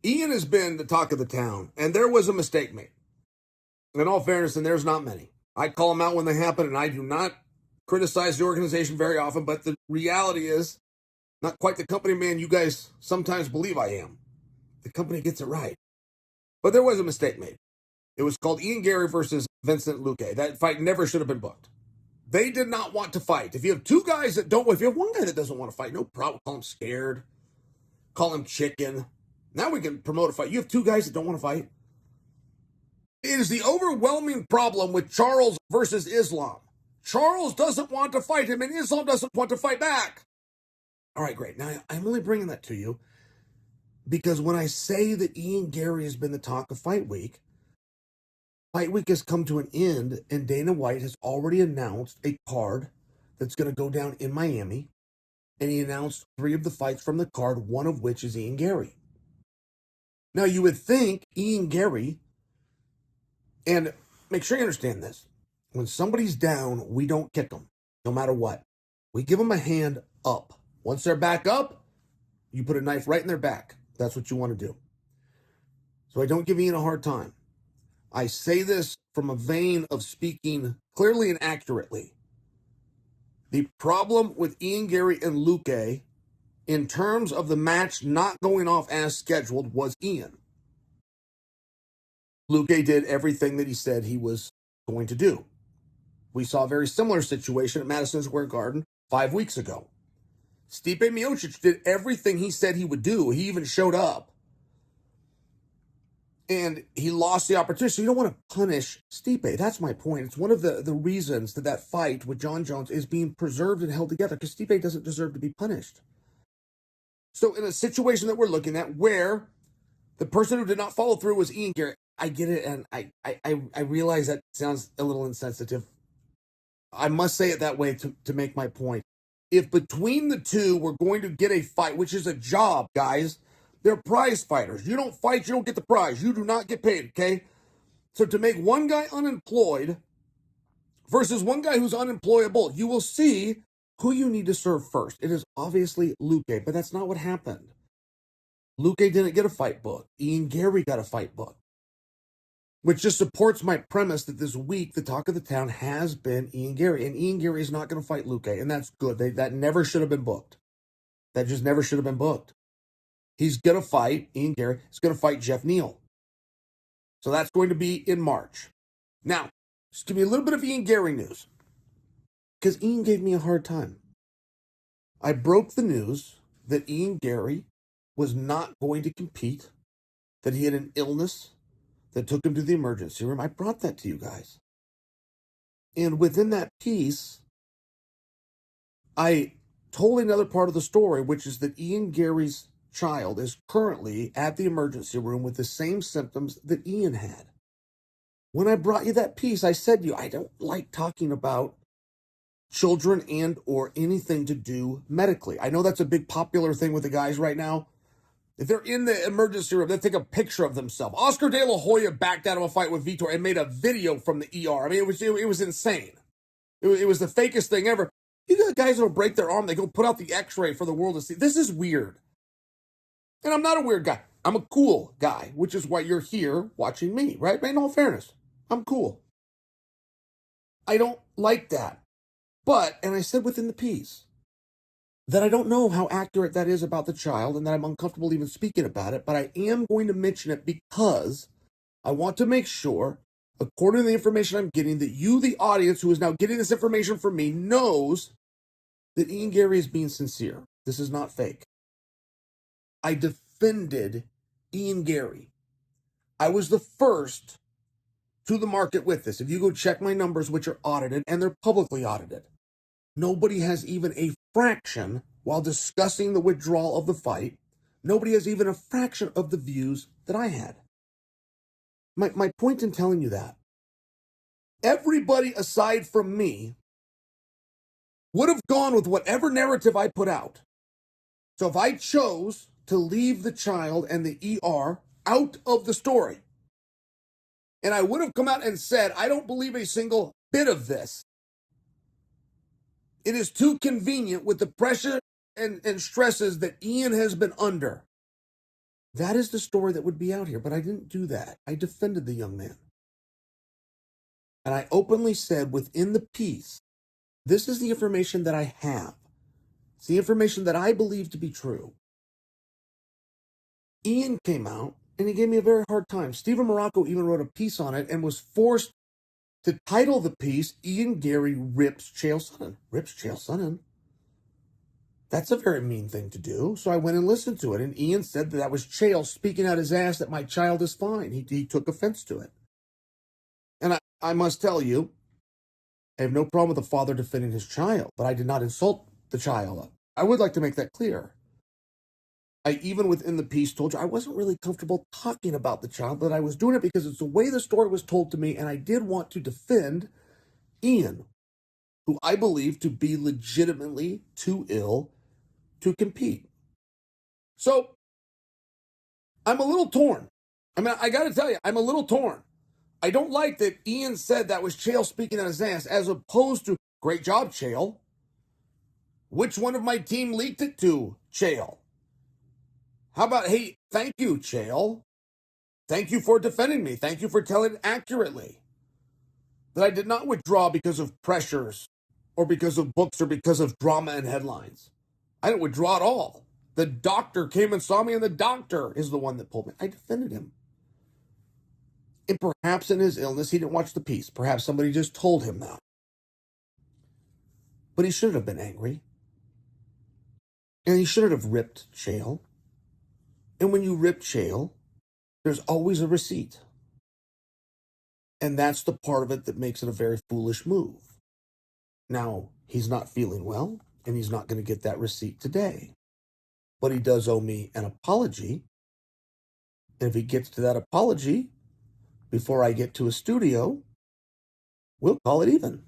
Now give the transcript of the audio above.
Ian has been the talk of the town, and there was a mistake made. In all fairness, and there's not many. I call them out when they happen, and I do not criticize the organization very often, but the reality is, not quite the company man you guys sometimes believe I am. The company gets it right. But there was a mistake made. It was called Ian Garry versus Vincent Luque. That fight never should have been booked. They did not want to fight. If you have two guys that don't, if you have one guy that doesn't want to fight, no problem. Call him scared. Call him chicken. Now we can promote a fight. You have two guys that don't want to fight. It is the overwhelming problem with Charles versus Islam. Charles doesn't want to fight him, and Islam doesn't want to fight back. All right, great. Now, I'm only bringing that to you because when I say that Ian Garry has been the talk of Fight Week has come to an end, and Dana White has already announced a card that's going to go down in Miami, and he announced 3 of the fights from the card, one of which is Ian Garry. Now, you would think Ian Garry, and make sure you understand this, when somebody's down, we don't kick them, no matter what. We give them a hand up. Once they're back up, you put a knife right in their back. That's what you want to do. So I don't give Ian a hard time. I say this from a vein of speaking clearly and accurately. The problem with Ian Garry and Luque, in terms of the match not going off as scheduled, was Ian. Luque did everything that he said he was going to do. We saw a very similar situation at Madison Square Garden 5 weeks ago. Stipe Miocic did everything he said he would do. He even showed up. And he lost the opportunity. So you don't want to punish Stipe. That's my point. It's one of the reasons that fight with Jon Jones is being preserved and held together, because Stipe doesn't deserve to be punished. So in a situation that we're looking at where the person who did not follow through was Ian Garry, I get it, and I realize that sounds a little insensitive. I must say it that way to make my point. If between the two we're going to get a fight, which is a job, guys, they're prize fighters. You don't fight, you don't get the prize. You do not get paid, okay? So to make one guy unemployed versus one guy who's unemployable, you will see who you need to serve first. It is obviously Luque, but that's not what happened. Luque didn't get a fight book. Ian Garry got a fight book, which just supports my premise that this week the talk of the town has been Ian Garry, and Ian Garry is not going to fight Luque, and that's good. That never should have been booked. That just never should have been booked. He's going to fight, Ian Garry is going to fight Jeff Neal. So that's going to be in March. Now, just give me a little bit of Ian Garry news, because Ian gave me a hard time. I broke the news that Ian Garry was not going to compete, that he had an illness that took him to the emergency room. I brought that to you guys. And within that piece, I told another part of the story, which is that Ian Garry's child is currently at the emergency room with the same symptoms that Ian had. When I brought you that piece, I said to you, I don't like talking about children and or anything to do medically. I know that's a big popular thing with the guys right now. If they're in the emergency room, they take a picture of themselves. Oscar De La Hoya backed out of a fight with Vitor and made a video from the ER. I mean, it was insane. It was the fakest thing ever. You got guys that'll break their arm, they go put out the x-ray for the world to see. This is weird. And I'm not a weird guy. I'm a cool guy, which is why you're here watching me, right? In all fairness, I'm cool. I don't like that. But, and I said within the piece, that I don't know how accurate that is about the child and that I'm uncomfortable even speaking about it, but I am going to mention it because I want to make sure, according to the information I'm getting, that you, the audience who is now getting this information from me, knows that Ian Garry is being sincere. This is not fake. I defended Ian Garry. I was the first to the market with this. If you go check my numbers, which are audited, and they're publicly audited, nobody has even a fraction, while discussing the withdrawal of the fight, nobody has even a fraction of the views that I had. My point in telling you that, everybody aside from me would have gone with whatever narrative I put out. So if I chose to leave the child and the ER out of the story, and I would have come out and said, I don't believe a single bit of this. It is too convenient with the pressure and stresses that Ian has been under. That is the story that would be out here, but I didn't do that. I defended the young man. And I openly said within the piece, this is the information that I have. It's the information that I believe to be true. Ian came out and he gave me a very hard time. Stephen Morocco even wrote a piece on it and was forced to title the piece, Ian Garry Rips Chael Sonnen. Rips Chael Sonnen? That's a very mean thing to do. So I went and listened to it, and Ian said that was Chael speaking out his ass that my child is fine. He took offense to it. And I must tell you, I have no problem with a father defending his child, but I did not insult the child. I would like to make that clear. I even within the piece told you I wasn't really comfortable talking about the child, but I was doing it because it's the way the story was told to me, and I did want to defend Ian, who I believe to be legitimately too ill to compete. So I'm a little torn. I mean, I got to tell you, I'm a little torn. I don't like that Ian said that was Chael speaking out his ass, as opposed to, great job, Chael. Which one of my team leaked it to Chael? How about, hey, thank you, Chael. Thank you for defending me. Thank you for telling it accurately. That I did not withdraw because of pressures or because of books or because of drama and headlines. I didn't withdraw at all. The doctor came and saw me, and the doctor is the one that pulled me. I defended him. And perhaps in his illness, he didn't watch the piece. Perhaps somebody just told him that. But he shouldn't have been angry. And he shouldn't have ripped Chael. And when you rip Chael, there's always a receipt. And that's the part of it that makes it a very foolish move. Now, he's not feeling well, and he's not going to get that receipt today. But he does owe me an apology. And if he gets to that apology before I get to a studio, we'll call it even.